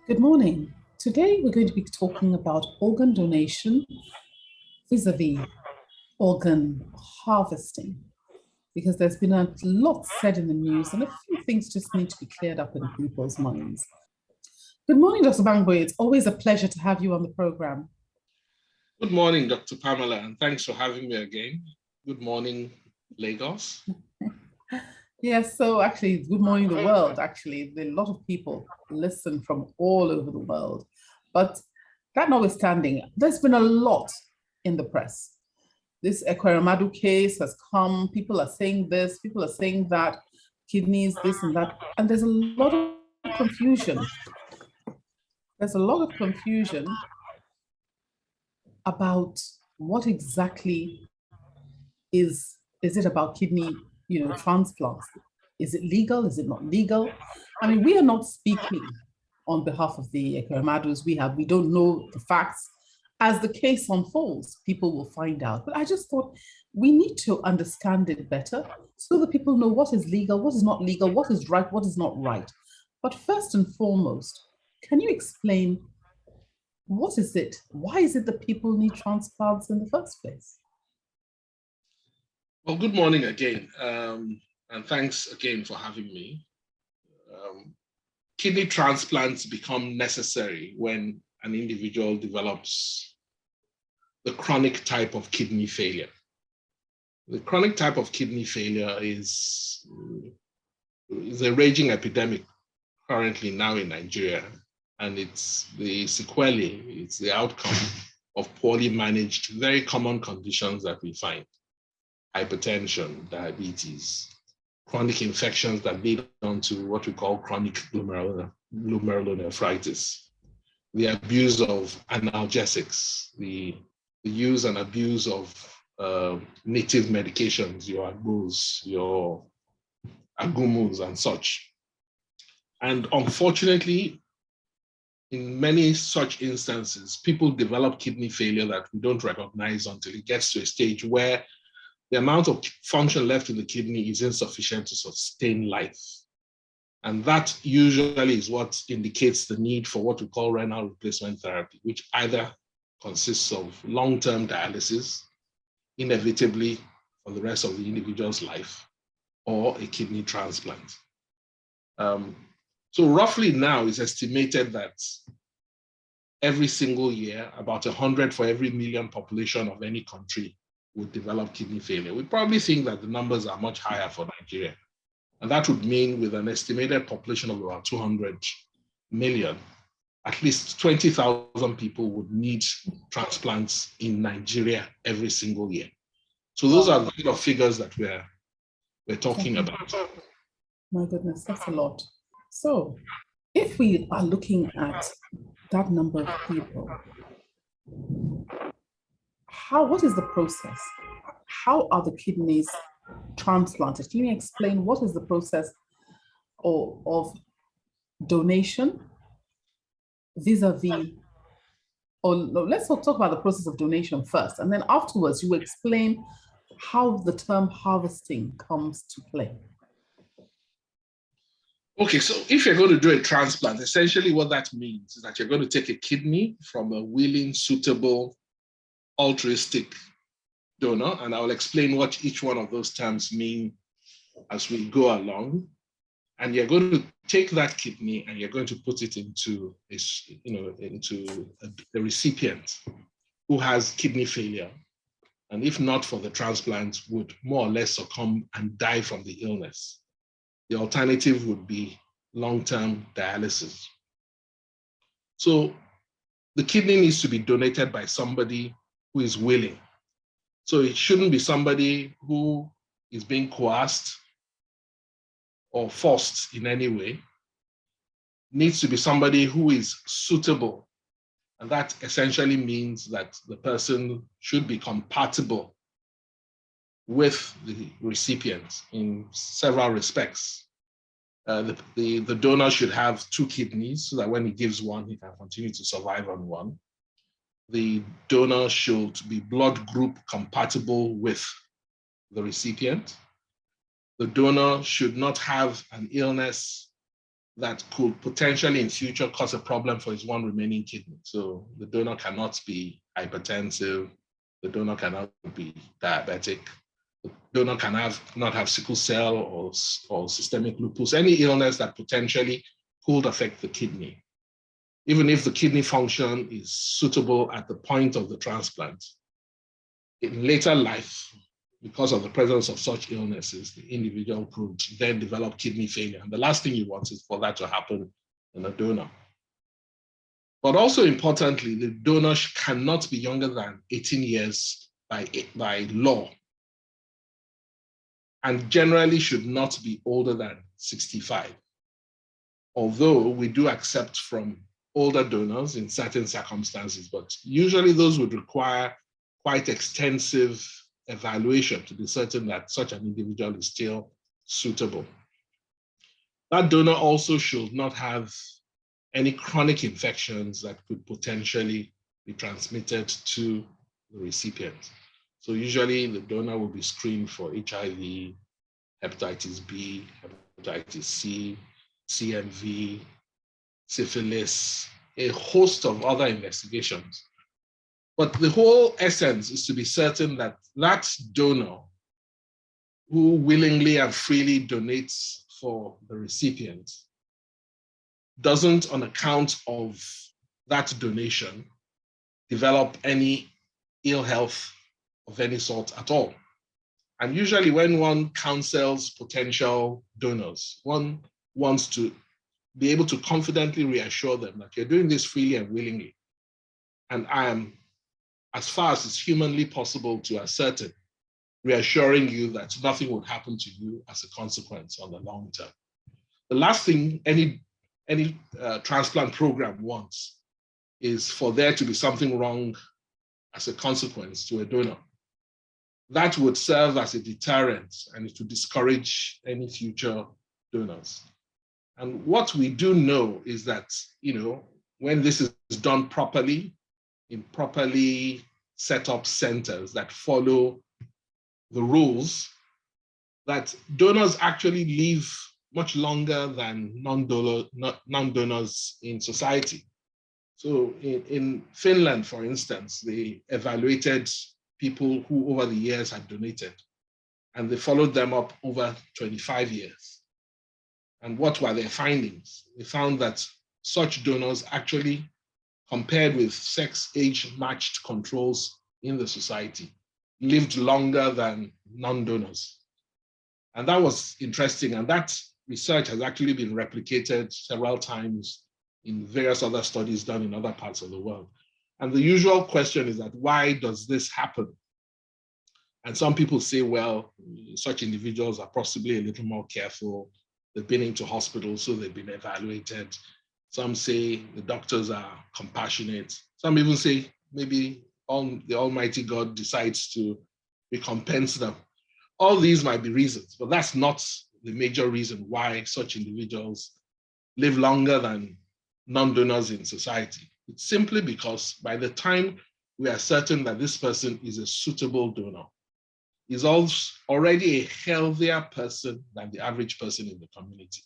Good morning. Today we're going to be talking about organ donation vis-a-vis organ harvesting because there's been a lot said in the news and a few things just need to be cleared up in people's minds. Good morning, Dr. Bangboy. It's always a pleasure to have you on the program. Good morning, Dr. Pamela, and thanks for having me again. Good morning, Lagos. Yes, so actually, good morning, the world. Actually, a lot of people listen from all over the world. But that notwithstanding, there's been a lot in the press. This Ekweremadu case has come. People are saying this, people are saying that, kidneys, this and that. And there's a lot of confusion. There's a lot of confusion about what exactly is it about kidney, transplants? Is it legal? Is it not legal? I mean, we are not speaking on behalf of the Ekweremadus. We don't know the facts. As the case unfolds, people will find out. But I just thought we need to understand it better so that people know what is legal, what is not legal, what is right, what is not right. But first and foremost, can you explain what is it? Why is it that people need transplants in the first place? Well, good morning again, and thanks again for having me. Kidney transplants become necessary when an individual develops the chronic type of kidney failure. The chronic type of kidney failure is a raging epidemic currently now in Nigeria, and it's the sequelae, it's the outcome of poorly managed, very common conditions that we find: hypertension, diabetes, chronic infections that lead on to what we call chronic glomerulonephritis, the abuse of analgesics, the use and abuse of native medications, your agbos, your agumus, and such. And unfortunately, in many such instances, people develop kidney failure that we don't recognize until it gets to a stage where the amount of function left in the kidney is insufficient to sustain life. And that usually is what indicates the need for what we call renal replacement therapy, which either consists of long-term dialysis, inevitably for the rest of the individual's life, or a kidney transplant. So roughly now it's estimated that every single year, about 100 for every million population of any country would develop kidney failure. We probably think that the numbers are much higher for Nigeria. And that would mean with an estimated population of about 200 million, at least 20,000 people would need transplants in Nigeria every single year. So those are the kind of figures that we're talking about. My goodness, that's a lot. So if we are looking at that number of people, what is the process? How are the kidneys transplanted? Can you explain what is the process of donation vis-a-vis, or let's talk about the process of donation first, and then afterwards you explain how the term harvesting comes to play. Okay, so if you're going to do a transplant, essentially what that means is that you're going to take a kidney from a willing, suitable, altruistic donor, and I'll explain what each one of those terms mean as we go along. And you're going to take that kidney and you're going to put it into a recipient who has kidney failure, and if not for the transplant, would more or less succumb and die from the illness. The alternative would be long-term dialysis. So the kidney needs to be donated by somebody who is willing. So it shouldn't be somebody who is being coerced or forced in any way. It needs to be somebody who is suitable. And that essentially means that the person should be compatible with the recipient in several respects. The donor should have two kidneys so that when he gives one, he can continue to survive on one. The donor should be blood group compatible with the recipient. The donor should not have an illness that could potentially in future cause a problem for his one remaining kidney. So the donor cannot be hypertensive, the donor cannot be diabetic, the donor can not have sickle cell or systemic lupus, any illness that potentially could affect the kidney. Even if the kidney function is suitable at the point of the transplant, in later life, because of the presence of such illnesses, the individual could then develop kidney failure. And the last thing you want is for that to happen in a donor. But also importantly, the donor cannot be younger than 18 years by law, and generally should not be older than 65. Although we do accept from older donors in certain circumstances, but usually those would require quite extensive evaluation to be certain that such an individual is still suitable. That donor also should not have any chronic infections that could potentially be transmitted to the recipient. So usually the donor will be screened for HIV, hepatitis B, hepatitis C, CMV, syphilis, a host of other investigations. But the whole essence is to be certain that that donor who willingly and freely donates for the recipient doesn't, on account of that donation, develop any ill health of any sort at all. And usually when one counsels potential donors, one wants to be able to confidently reassure them that you're doing this freely and willingly. And I am, as far as it's humanly possible to ascertain, reassuring you that nothing would happen to you as a consequence on the long term. The last thing any transplant program wants is for there to be something wrong as a consequence to a donor. That would serve as a deterrent and it would discourage any future donors. And what we do know is that, when this is done properly, in properly set up centers that follow the rules, that donors actually live much longer than non-donors in society. So in Finland, for instance, they evaluated people who over the years had donated, and they followed them up over 25 years. And what were their findings? They found that such donors actually, compared with sex-age matched controls in the society, lived longer than non-donors. And that was interesting. And that research has actually been replicated several times in various other studies done in other parts of the world. And the usual question is that why does this happen? And some people say, well, such individuals are possibly a little more careful. They've been into hospitals, so they've been evaluated. Some say the doctors are compassionate. Some even say maybe the Almighty God decides to recompense them. All these might be reasons, but that's not the major reason why such individuals live longer than non-donors in society. It's simply because by the time we are certain that this person is a suitable donor, is already a healthier person than the average person in the community.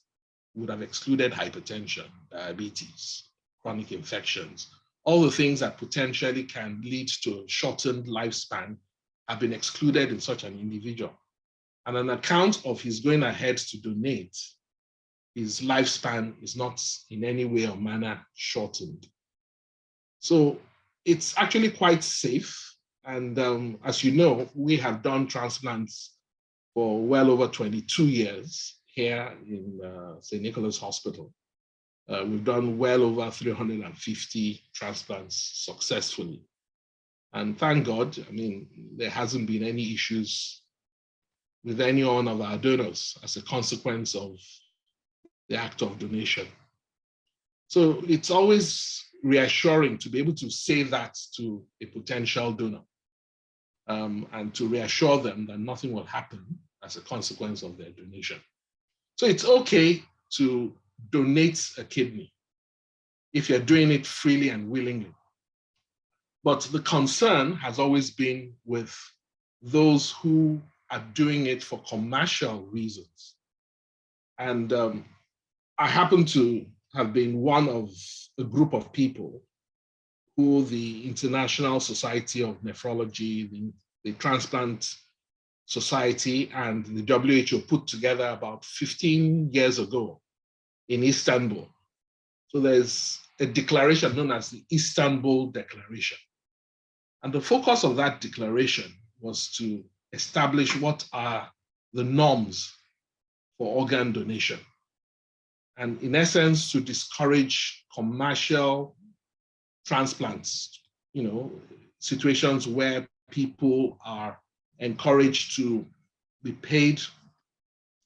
We would have excluded hypertension, diabetes, chronic infections, all the things that potentially can lead to a shortened lifespan have been excluded in such an individual. And on account of his going ahead to donate, his lifespan is not in any way or manner shortened. So it's actually quite safe. And as you know, we have done transplants for well over 22 years here in St. Nicholas Hospital. We've done well over 350 transplants successfully. And thank God, there hasn't been any issues with any one of our donors as a consequence of the act of donation. So it's always reassuring to be able to say that to a potential donor and to reassure them that nothing will happen as a consequence of their donation. So it's okay to donate a kidney if you're doing it freely and willingly. But the concern has always been with those who are doing it for commercial reasons. And I happen to have been one of a group of people who the International Society of Nephrology, the Transplant Society, and the WHO put together about 15 years ago in Istanbul. So there's a declaration known as the Istanbul Declaration. And the focus of that declaration was to establish what are the norms for organ donation. And in essence, to discourage commercial transplants, situations where people are encouraged to be paid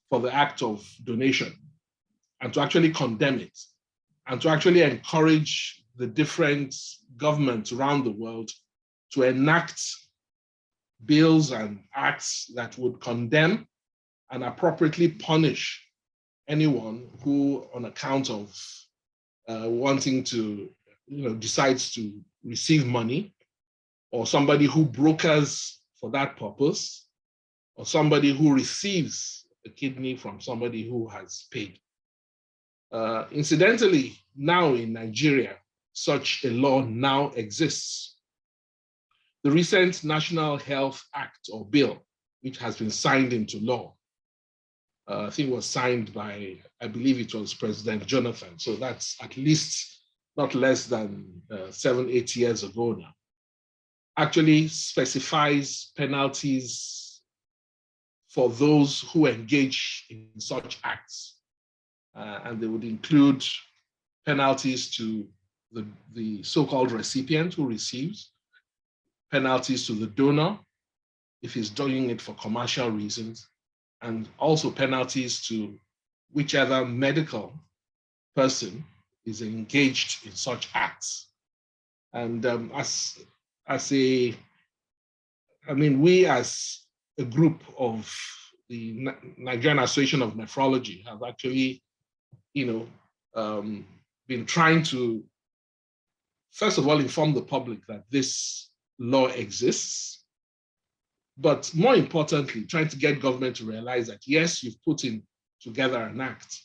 for the act of donation, and to actually condemn it, and to actually encourage the different governments around the world to enact bills and acts that would condemn and appropriately punish anyone who, on account of wanting to, decides to receive money, or somebody who brokers for that purpose, or somebody who receives a kidney from somebody who has paid. Incidentally, now in Nigeria, such a law now exists. The recent National Health Act or bill, which has been signed into law, I think it was signed by, I believe it was President Jonathan. So that's at least not less than 7, 8 years ago now, actually specifies penalties for those who engage in such acts. And they would include penalties to the so-called recipient who receives, penalties to the donor if he's doing it for commercial reasons, and also penalties to whichever medical person is engaged in such acts. And we as a group of the Nigerian Association of Nephrology have actually, been trying to, first of all, inform the public that this law exists, but more importantly, trying to get government to realize that, yes, you've put in together an act,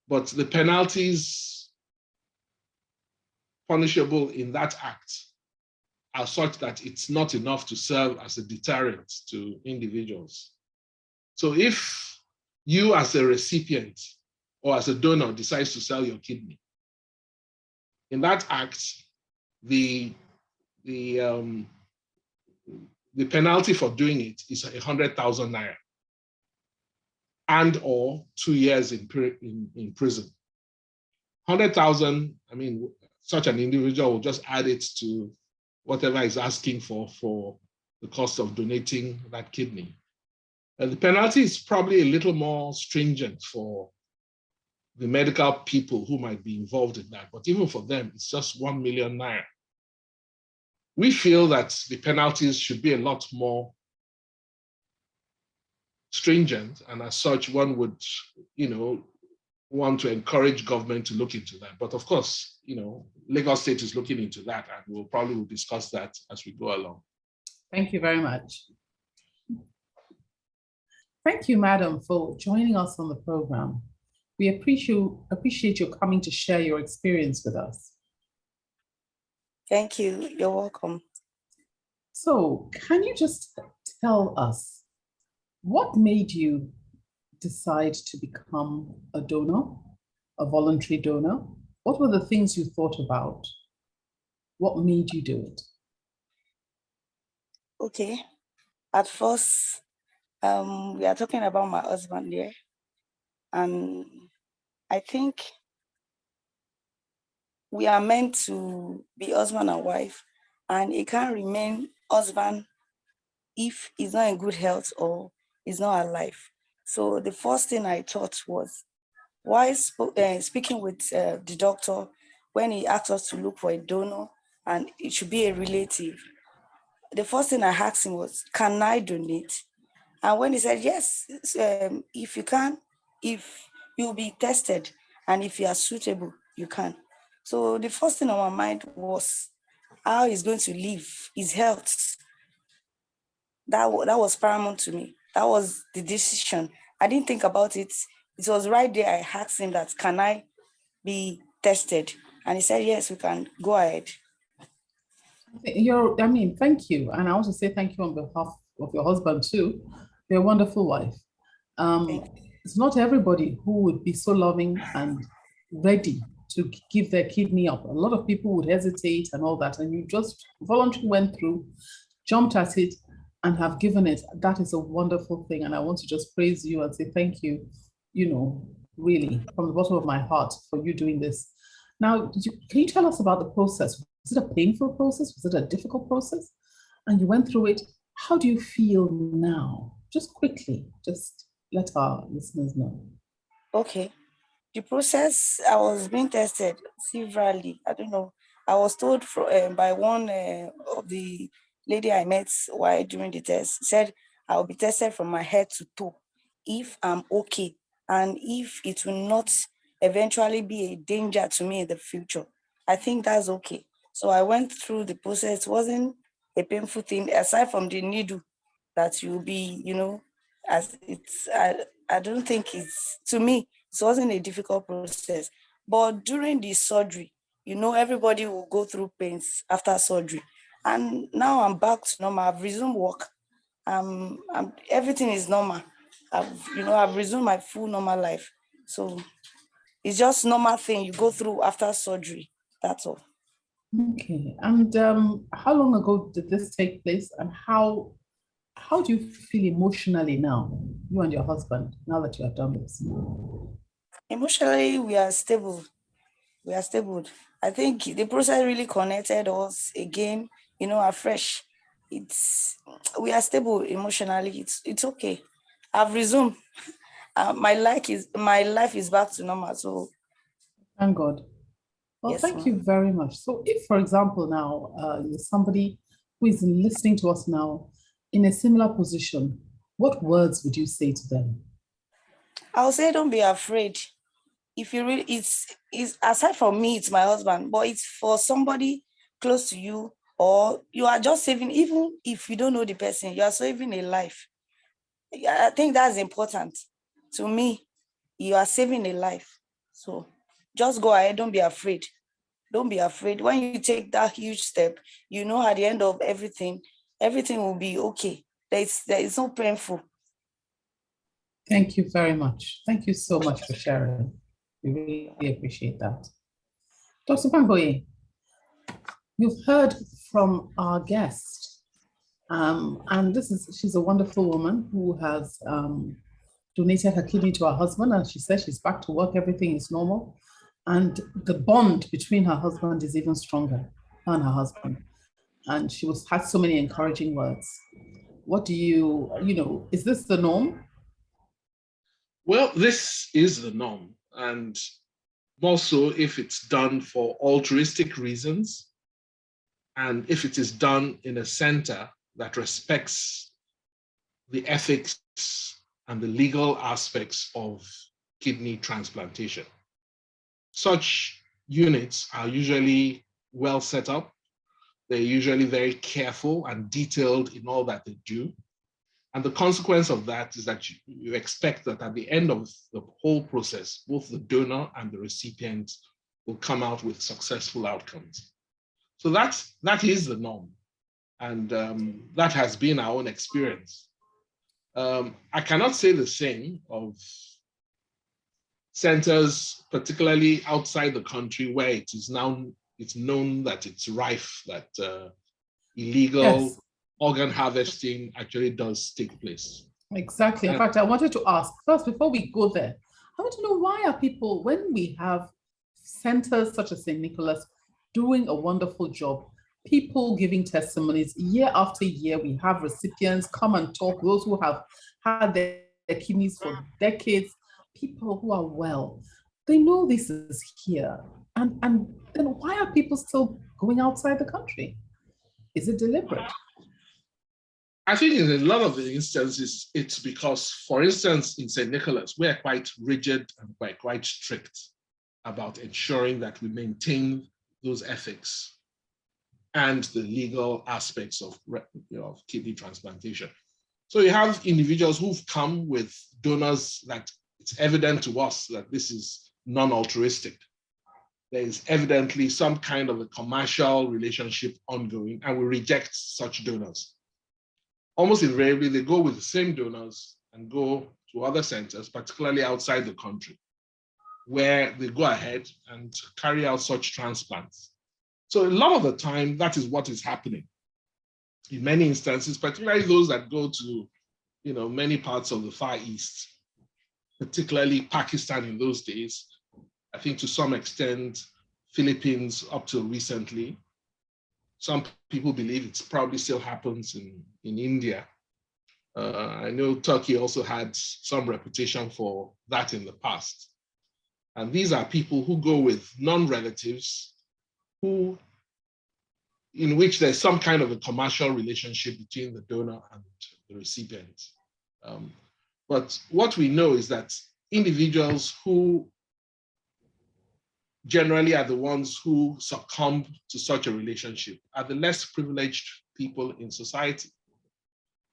but the penalties punishable in that act are such that it's not enough to serve as a deterrent to individuals. So if you as a recipient or as a donor decides to sell your kidney, in that act, the penalty for doing it is 100,000 naira and or 2 years in prison. 100,000, such an individual will just add it to whatever is asking for the cost of donating that kidney. And the penalty is probably a little more stringent for the medical people who might be involved in that, but even for them, it's just 1 million naira. We feel that the penalties should be a lot more stringent, and as such, one would, want to encourage government to look into that. But of course, Lagos State is looking into that, and we'll probably discuss that as we go along. Thank you very much. Thank you, madam, for joining us on the program. We appreciate you coming to share your experience with us. Thank you. You're welcome. So, can you just tell us what made you decide to become a donor, a voluntary donor? What were the things you thought about? What made you do it? Okay. At first, we are talking about my husband here. And I think we are meant to be husband and wife, and it can't remain husband if he's not in good health or he's not alive. So the first thing I thought was, while speaking with the doctor, when he asked us to look for a donor and it should be a relative, the first thing I asked him was, can I donate? And when he said, yes, if you can, if you'll be tested, and if you are suitable, you can. So the first thing on my mind was how he's going to live, his health. That was paramount to me. That was the decision. I didn't think about it. it was right there. I asked him that, can I be tested? And he said, yes, we can go ahead. I mean, thank you. And I want to say thank you on behalf of your husband too. You're a wonderful wife. Thank It's not everybody who would be so loving and ready to give their kidney up. A lot of people would hesitate and all that. And you just voluntarily went through, jumped at it, and have given it. That is a wonderful thing. And I want to just praise you and say thank you, really, from the bottom of my heart for you doing this. Now, can you tell us about the process? Was it a painful process? Was it a difficult process? And you went through it. How do you feel now? Just quickly, just let our listeners know. Okay. The process, I was being tested severally. I don't know. I was told by one of the lady I met while during the test, said I'll be tested from my head to toe if I'm okay and if it will not eventually be a danger to me in the future. I think that's okay. So I went through the process. It wasn't a painful thing aside from the needle that you'll be, as it's, I don't think it's, to me, it wasn't a difficult process. But during the surgery, everybody will go through pains after surgery. And now I'm back to normal. I've resumed work. Everything is normal. I've resumed my full normal life. So it's just normal thing you go through after surgery. That's all. Okay. And how long ago did this take place? And how do you feel emotionally now, you and your husband, now that you have done this? Emotionally, we are stable. We are stable. I think the process really connected us again, afresh. We are stable emotionally. It's okay. I've resumed. My life is back to normal. So Thank God. Well, yes, thank ma'am. you very much. So, if, for example, now there's somebody who is listening to us now in a similar position, what words would you say to them? I'll say don't be afraid. If you really, it's aside from me, it's my husband, but it's for somebody close to you, or you are just saving, even if you don't know the person, you are saving a life. I think that's important. To me, you are saving a life. So just go ahead, don't be afraid. Don't be afraid. When you take that huge step, at the end of everything will be okay. There is no painful. Thank you very much. Thank you so much for sharing. We really appreciate that. Dr. Bangoye, you've heard from our guest, and she's a wonderful woman who has donated her kidney to her husband, and she says she's back to work, everything is normal. And the bond between her husband is even stronger than her husband. And she had so many encouraging words. What do is this the norm? Well, this is the norm. And more so if it's done for altruistic reasons and if it is done in a center that respects the ethics and the legal aspects of kidney transplantation. Such units are usually well set up. They're usually very careful and detailed in all that they do. And the consequence of that is that you expect that at the end of the whole process, both the donor and the recipient will come out with successful outcomes. So that is the norm. And that has been our own experience. I cannot say the same of centers, particularly outside the country, where it's known that it's rife, that illegal organ harvesting actually does take place. Exactly. In fact, I wanted to ask first, before we go there, I want to know, why are people, when we have centers such as St. Nicholas doing a wonderful job, people giving testimonies year after year, we have recipients come and talk, those who have had their kidneys for decades, people who are well, they know this is here. And then why are people still going outside the country? Is it deliberate? I think in a lot of the instances, it's because, for instance, in St. Nicholas, we're quite rigid and quite strict about ensuring that we maintain those ethics and the legal aspects of kidney transplantation. So you have individuals who've come with donors that it's evident to us that this is non-altruistic. There is evidently some kind of a commercial relationship ongoing, and we reject such donors. Almost invariably, they go with the same donors and go to other centers, particularly outside the country, where they go ahead and carry out such transplants. So a lot of the time, that is what is happening. In many instances, particularly those that go to, many parts of the Far East, particularly Pakistan in those days, I think to some extent, Philippines up till recently. Some people believe it probably still happens in India. I know Turkey also had some reputation for that in the past. And these are people who go with non-relatives in which there's some kind of a commercial relationship between the donor and the recipient. But what we know is that individuals who generally are the ones who succumb to such a relationship are the less privileged people in society.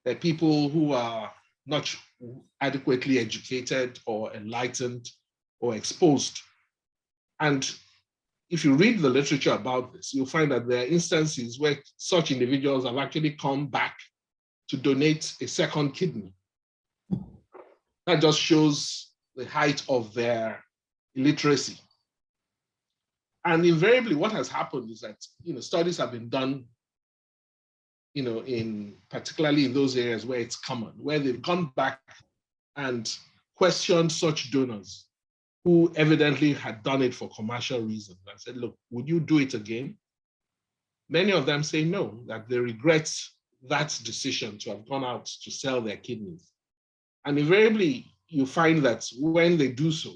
They're people who are not adequately educated or enlightened or exposed. And if you read the literature about this, you'll find that there are instances where such individuals have actually come back to donate a second kidney. That just shows the height of their illiteracy. And invariably, what has happened is that studies have been done, particularly in those areas where it's common, where they've gone back and questioned such donors who evidently had done it for commercial reasons and said, look, would you do it again? Many of them say no, that they regret that decision to have gone out to sell their kidneys. And invariably, you find that when they do so,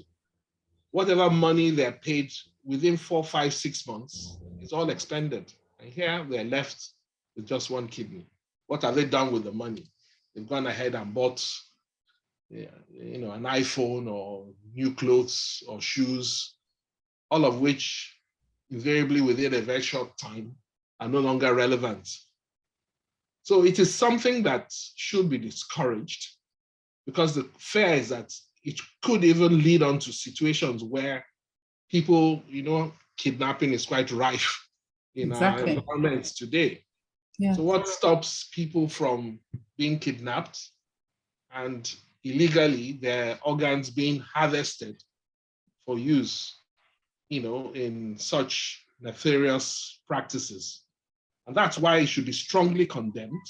whatever money they're paid within 4, 5, 6 months is all expended. And here they're left with just one kidney. What have they done with the money? They've gone ahead and bought an iPhone or new clothes or shoes, all of which invariably within a very short time are no longer relevant. So it is something that should be discouraged, because the fear is that it could even lead on to situations where people, kidnapping is quite rife in our environments today. Yeah. So what stops people from being kidnapped and illegally their organs being harvested for use, in such nefarious practices? And that's why it should be strongly condemned.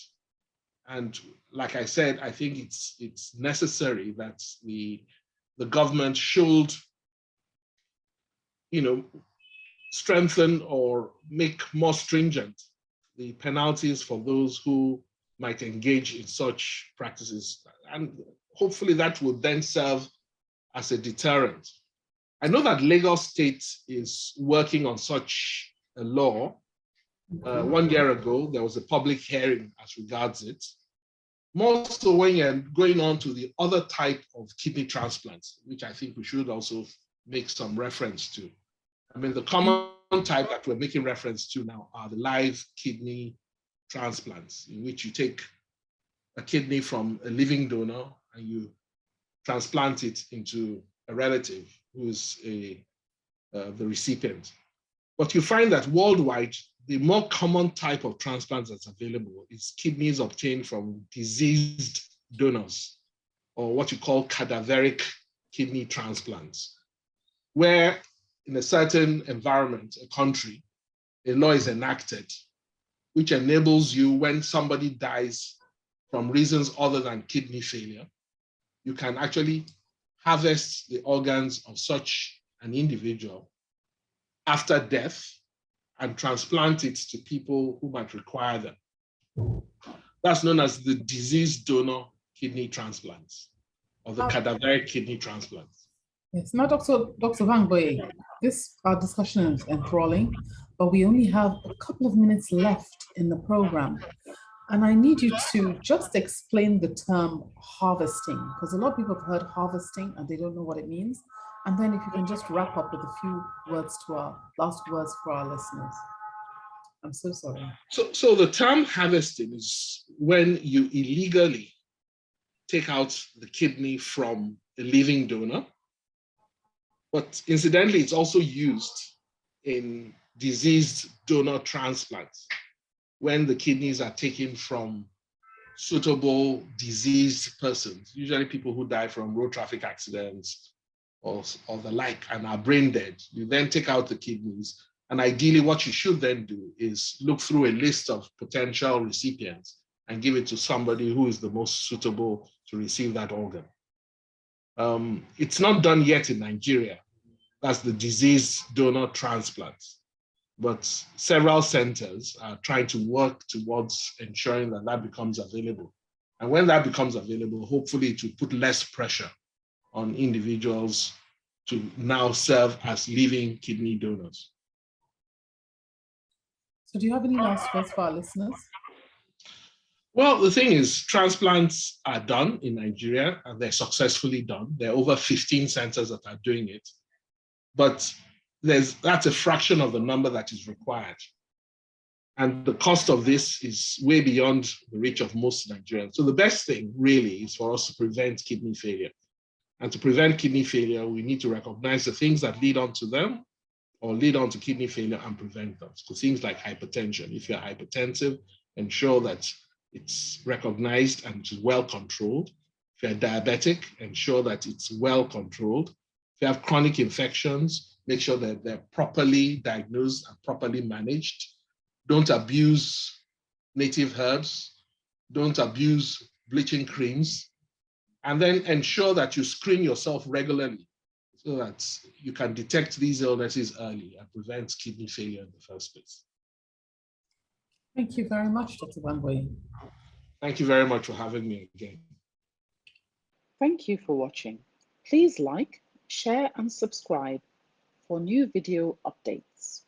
And like I said, I think it's necessary that the government should, strengthen or make more stringent the penalties for those who might engage in such practices. And hopefully that will then serve as a deterrent. I know that Lagos State is working on such a law. 1 year ago, there was a public hearing as regards it. More so when you're going on to the other type of kidney transplants, which I think we should also make some reference to. I mean, the common type that we're making reference to now are the live kidney transplants, in which you take a kidney from a living donor and you transplant it into a relative who's the recipient. But you find that worldwide, the more common type of transplant that's available is kidneys obtained from diseased donors, or what you call cadaveric kidney transplants, where in a certain environment, a country, a law is enacted, which enables you, when somebody dies from reasons other than kidney failure, you can actually harvest the organs of such an individual after death and transplant it to people who might require them. That's known as the diseased donor kidney transplants, or the cadaveric kidney transplants. Yes, now Dr. Van Boye, our discussion is enthralling, but we only have a couple of minutes left in the program. And I need you to just explain the term harvesting, because a lot of people have heard harvesting and they don't know what it means. And then if you can just wrap up with a few words last words for our listeners. I'm so sorry. So the term harvesting is when you illegally take out the kidney from a living donor. But incidentally, it's also used in diseased donor transplants when the kidneys are taken from suitable diseased persons, usually people who die from road traffic accidents or the like and are brain dead. You then take out the kidneys, and ideally what you should then do is look through a list of potential recipients and give it to somebody who is the most suitable to receive that organ. It's not done yet in Nigeria. That's the disease donor transplants. But several centers are trying to work towards ensuring that that becomes available. And when that becomes available, hopefully it will put less pressure on individuals to now serve as living kidney donors. So do you have any last words for our listeners? Well, the thing is, transplants are done in Nigeria and they're successfully done. There are over 15 centers that are doing it. But that's a fraction of the number that is required. And the cost of this is way beyond the reach of most Nigerians. So the best thing really is for us to prevent kidney failure. And to prevent kidney failure, we need to recognize the things that lead on to them or lead on to kidney failure and prevent them. So things like hypertension. If you're hypertensive, ensure that it's recognized and it's well controlled. If you're diabetic, ensure that it's well controlled. If you have chronic infections, make sure that they're properly diagnosed and properly managed. Don't abuse native herbs. Don't abuse bleaching creams. And then ensure that you screen yourself regularly so that you can detect these illnesses early and prevent kidney failure in the first place. Thank you very much, Dr. Wangwe. Thank you very much for having me again. Thank you for watching. Please like, share and subscribe for new video updates.